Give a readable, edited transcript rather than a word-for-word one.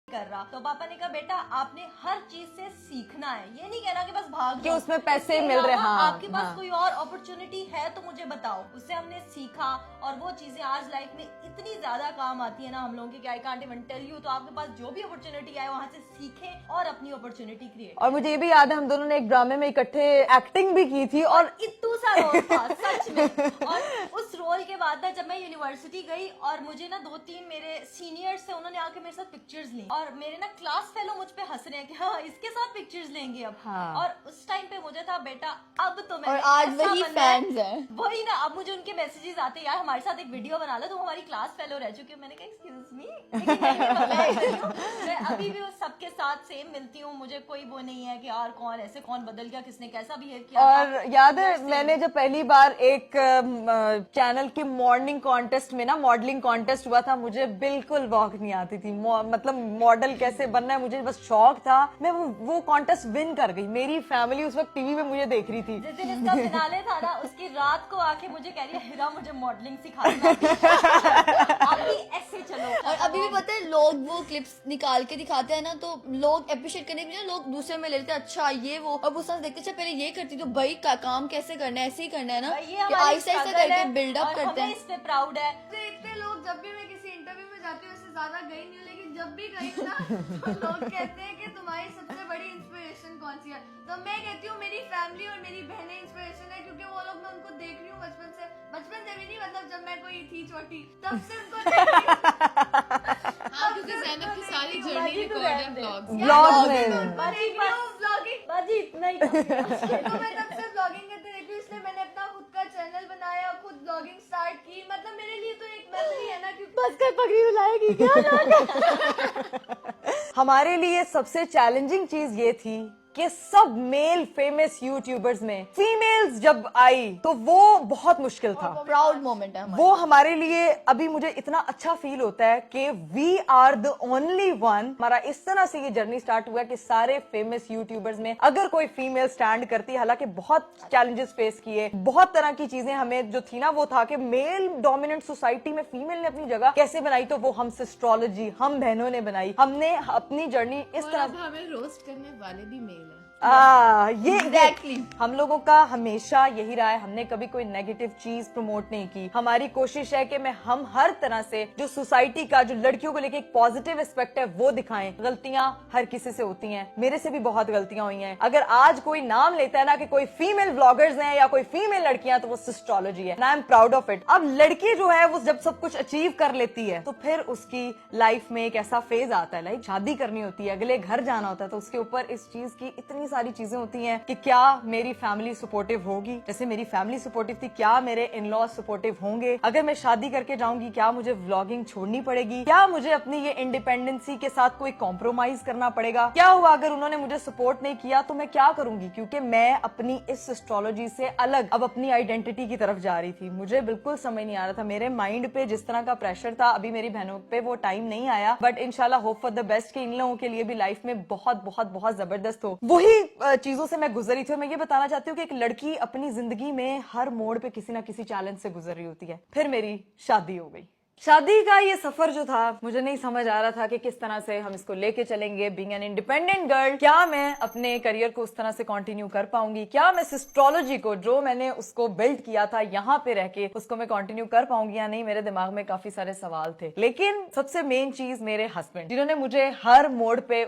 कर रहा। तो पापा ने कहा बेटा आपने हर चीज से सीखना है, ये नहीं कहना कि बस भाग कि जाओ, उसमें पैसे मिल रहे। हाँ, आपके पास कोई और अपॉर्चुनिटी है तो मुझे बताओ। उससे हमने सीखा और वो चीजें आज लाइफ में इतनी ज्यादा काम आती है ना हम लोगों की, I can't even tell you. तो आपके पास जो भी अपॉर्चुनिटी आए वहाँ से सीखें और अपनी अपॉर्चुनिटी क्रिएट। और मुझे ये भी याद है हम दोनों ने एक ड्रामे में इकट्ठे एक्टिंग भी की थी और इतू सा रोल था सच में। और उस रोल के बाद जब मैं यूनिवर्सिटी गई और मुझे ना 2-3 मेरे सीनियर्स थे, उन्होंने आके मेरे साथ पिक्चर्स ली और मेरे ना क्लास फेलो मुझ पे हंस रहे हैं कि हाँ इसके साथ पिक्चर्स लेंगे अब। हाँ। और उस टाइम पे मुझे था बेटा अब तो मैं और आज वही फैंस हैं। वही ना, अब मुझे उनके मैसेजेस आते यार हमारे साथ एक वीडियो बना लो, तुम हमारी क्लास फेलो रह चुकी हो। मैंने कहा एक्सक्यूज मी, मैं अभी भी उस सबके साथ सेम मिलती हूँ। मुझे कोई वो नहीं है कि यार कौन ऐसे कौन बदल गया, किसने कैसा बिहेव किया। और याद है मैंने जब पहली बार एक चैनल के मॉर्निंग कॉन्टेस्ट में ना मॉडलिंग कॉन्टेस्ट हुआ था, मुझे बिल्कुल वॉक नहीं आती थी, मतलब मॉडल कैसे बनना है मुझे बस शौक था। मैं वो कॉन्टेस्ट विन कर गई। मेरी फैमिली उस वक्त टीवी में मुझे देख रही थी। जिस दिन इसका फिनाले था ना उसकी रात को आके मुझे कह रही है हिरा मुझे मॉडलिंग सिखाना। अभी ऐसे चलो। और अभी भी पता है लोग वो क्लिप्स निकाल के दिखाते हैं ना, तो लोग अप्रिशिएट करने के लिए लोग दूसरे में ले लेते हैं, अच्छा ये वो। और वो देखते अच्छा पहले ये करती तो भाई का काम कैसे करना है, ऐसे ही करना है ना, कि आहिस्ता आहिस्ता करके बिल्डअप करते हैं। इस पे प्राउड है। इतने लोग जब भी मैं किसी इंटरव्यू में जाती हूँ, इससे ज्यादा गई नहीं हूँ, लेकिन जब भी गई हूँ ना तो लोग कहते हैं कि तुम्हारी सबसे बड़ी इंस्पिरेशन कौन सी है। तो मैं कहती हूँ मेरी फैमिली और मेरी बहनें इंस्पिरेशन है, क्योंकि वो लोग मैं उनको देख रही हूँ बचपन से भी नहीं, मतलब जब मैं कोई थी छोटी तब से उनको देख रही हूँ। हाँ, क्योंकि ज़ैनब की सारी जर्नी रिकॉर्ड है व्लॉग्स ब्लॉग में बाजी इतना ही काफी है। तो मैं तब से ब्लॉगिंग करते रहती हूँ, इसलिए मैंने अपना खुद का चैनल बनाया, खुद ब्लॉगिंग स्टार्ट की। मतलब मेरे लिए तो एक मेमोरी है ना, क्योंकि बस कर पगड़ी बुलाएगी क्या? हमारे लिए सबसे चैलेंजिंग चीज ये थी कि सब मेल फेमस यूट्यूबर्स में फीमेल्स जब आई तो वो बहुत मुश्किल था। प्राउड मोमेंट है वो हमारे लिए अभी मुझे इतना अच्छा फील होता है कि we are the only one. हमारा इस तरह से ये जर्नी स्टार्ट हुआ कि सारे फेमस यूट्यूबर्स में अगर कोई फीमेल स्टैंड करती, हालांकि बहुत चैलेंजेस फेस किए, बहुत तरह की चीजें हमें जो थी ना वो था कि मेल डोमिनेंट सोसाइटी में फीमेल ने अपनी जगह कैसे बनाई, तो वो हम सिस्ट्रोलॉजी हम बहनों ने बनाई। हमने अपनी जर्नी इस और तरह अब हमें रोस्ट करने वाले भी मेल हैं। ये Exactly. हम लोगों का हमेशा यही रहा है, हमने कभी कोई नेगेटिव चीज प्रमोट नहीं की। हमारी कोशिश है कि हम हर तरह से जो सोसाइटी का जो लड़कियों को लेके एक पॉजिटिव एस्पेक्ट है वो दिखाएं। गलतियां हर किसी से होती हैं, मेरे से भी बहुत गलतियां हुई हैं। अगर आज कोई नाम लेता है ना कि कोई फीमेल व्लॉगर्स हैं या कोई फीमेल लड़कियां, तो वो सिस्ट्रोलॉजी है। I am proud of it. अब लड़की जो है वो जब सब कुछ अचीव कर लेती है तो फिर उसकी लाइफ में एक ऐसा फेज आता है, लाइक शादी करनी होती है, अगले घर जाना होता है, तो उसके ऊपर इस चीज की इतनी सारी चीजें होती हैं कि क्या मेरी फैमिली सपोर्टिव होगी, जैसे मेरी फैमिली सपोर्टिव थी, क्या मेरे इन लॉ सपोर्टिव होंगे, अगर मैं शादी करके जाऊंगी क्या मुझे व्लॉगिंग छोड़नी पड़ेगी, क्या मुझे अपनी ये इंडिपेंडेंसी के साथ कोई कॉम्प्रोमाइज करना पड़ेगा, क्या हुआ अगर उन्होंने मुझे सपोर्ट नहीं किया तो मैं क्या करूंगी, क्योंकि मैं अपनी इस एस्ट्रोलॉजी से अलग अब अपनी आइडेंटिटी की तरफ जा रही थी। मुझे बिल्कुल समझ नहीं आ रहा था, मेरे माइंड पे जिस तरह का प्रेशर था, अभी मेरी बहनों पे वो टाइम नहीं आया, बट इंशाल्लाह होप फॉर द बेस्ट कि इन लोगों के लिए भी लाइफ में बहुत बहुत बहुत जबरदस्त हो। वही चीजों से मैं गुजरी थी और मैं ये बताना चाहती हूँ कि एक लड़की अपनी जिंदगी में हर मोड़ पे किसी ना किसी चैलेंज से गुजर रही होती है। फिर मेरी शादी हो गई। शादी का ये सफर जो था मुझे नहीं समझ आ रहा था कि किस तरह से हम इसको लेके चलेंगे। बीइंग एन इंडिपेंडेंट गर्ल, क्या मैं अपने करियर को उस तरह से कंटिन्यू कर पाऊंगी, क्या मैं एस्ट्रोलॉजी को जो मैंने उसको बिल्ड किया था यहाँ पे रह के उसको मैं कंटिन्यू कर पाऊंगी या नहीं। मेरे दिमाग में काफी सारे सवाल थे, लेकिन सबसे मेन चीज मेरे हस्बैंड, जिन्होंने मुझे हर मोड़ पे